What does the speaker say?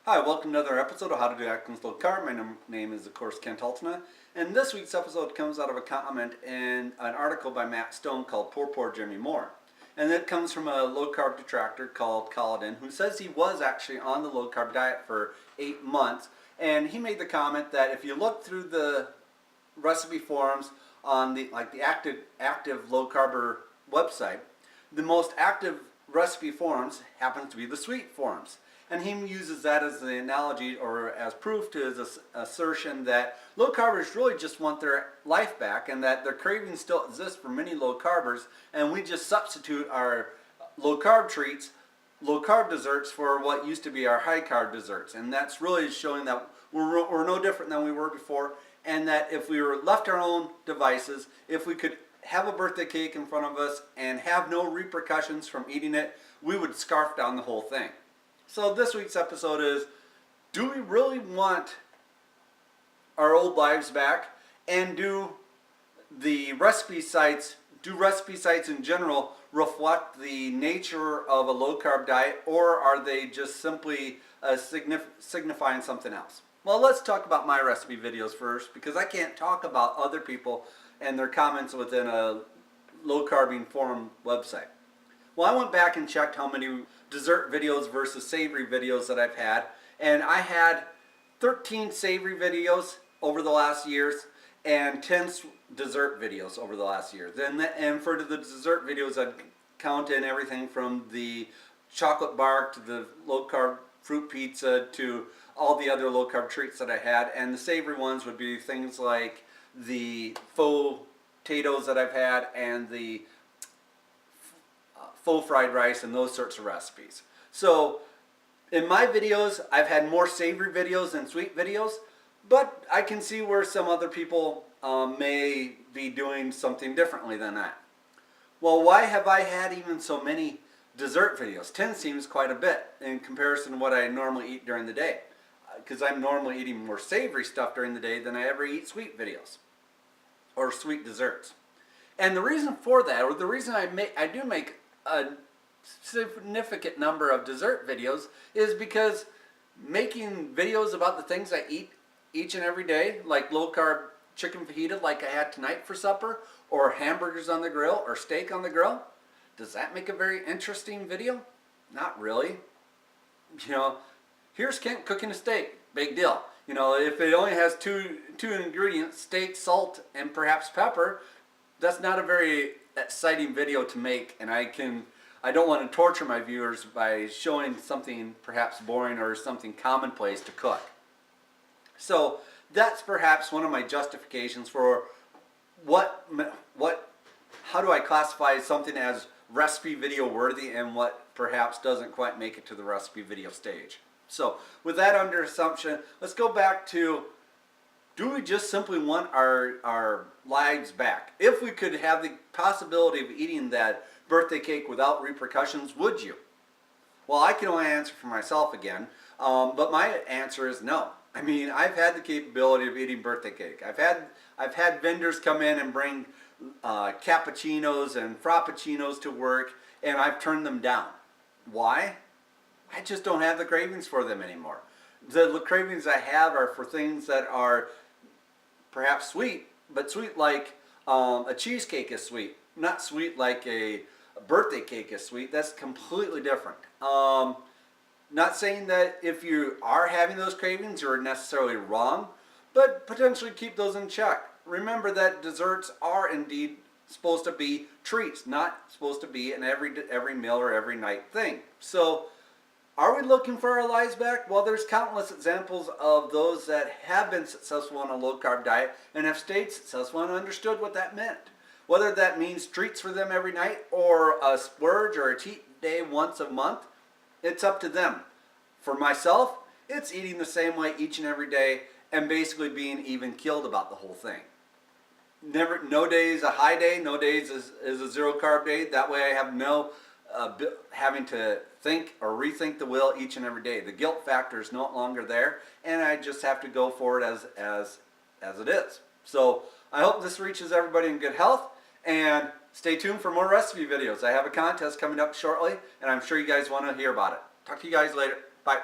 Hi, welcome to another episode of How to Do Atkins Low Carb. My name is, of course, Kent Altena, and this week's episode comes out of a comment in an article by Matt Stone called Poor Jimmy Moore. And it comes from a low carb detractor called Collden, who says he was actually on the low carb diet for 8 months. And he made the comment that if you look through the recipe forums on the active low carber website, the most active recipe forums happens to be the sweet forums. And he uses that as the analogy or as proof to his assertion that low carbers really just want their life back and that their cravings still exist for many low carbers, and we just substitute our low carb treats, low carb desserts, for what used to be our high carb desserts. And that's really showing that we're no different than we were before, and that if we were left our own devices, if we could have a birthday cake in front of us and have no repercussions from eating it, we would scarf down the whole thing. So this week's episode is, do we really want our old lives back? And do recipe sites in general reflect the nature of a low carb diet, or are they just simply signifying something else? Well, let's talk about my recipe videos first, because I can't talk about other people and their comments within a low carbing forum website. Well, I went back and checked how many dessert videos versus savory videos that I've had, and I had 13 savory videos over the last years and 10 dessert videos over the last year. And for the dessert videos, I'd count in everything from the chocolate bar to the low carb fruit pizza to all the other low carb treats that I had. And the savory ones would be things like the faux potatoes that I've had and the faux fried rice and those sorts of recipes. So in my videos, I've had more savory videos than sweet videos, but I can see where some other people may be doing something differently than that. Well, why have I had even so many dessert videos? 10 seems quite a bit in comparison to what I normally eat during the day, because I'm normally eating more savory stuff during the day than I ever eat sweet videos or sweet desserts. And the reason for that, or the reason I do make a significant number of dessert videos, is because making videos about the things I eat each and every day, like low carb chicken fajita like I had tonight for supper, or hamburgers on the grill, or steak on the grill, does that make a very interesting video? Not really. You know, here's Kent cooking a steak, big deal. You know, if it only has two ingredients, steak, salt, and perhaps pepper, that's not a very exciting video to make, and I don't want to torture my viewers by showing something perhaps boring or something commonplace to cook. So that's perhaps one of my justifications for how do I classify something as recipe video worthy and what perhaps doesn't quite make it to the recipe video stage. So with that under assumption, let's go back to, do we just simply want our lives back? If we could have the possibility of eating that birthday cake without repercussions, would you? Well, I can only answer for myself again, but my answer is no. I mean, I've had the capability of eating birthday cake. I've had vendors come in and bring cappuccinos and frappuccinos to work, and I've turned them down. Why? I just don't have the cravings for them anymore. The cravings I have are for things that are perhaps sweet, but sweet like a cheesecake is sweet, not sweet like a birthday cake is sweet. That's completely different. Not saying that if you are having those cravings you're necessarily wrong, but potentially keep those in check. Remember that desserts are indeed supposed to be treats, not supposed to be an every meal or every night thing. So are we looking for our lives back? Well, there's countless examples of those that have been successful on a low carb diet and have stayed successful and understood what that meant. Whether that means treats for them every night or a splurge or a cheat day once a month, it's up to them. For myself, it's eating the same way each and every day and basically being even keeled about the whole thing. No day is a high day, no days is a zero carb day. That way I have no having to think or rethink the wheel each and every day. The guilt factor is no longer there, and I just have to go for it as it is. So I hope this reaches everybody in good health, and stay tuned for more recipe videos. I have a contest coming up shortly, and I'm sure you guys want to hear about it. Talk to you guys later. Bye.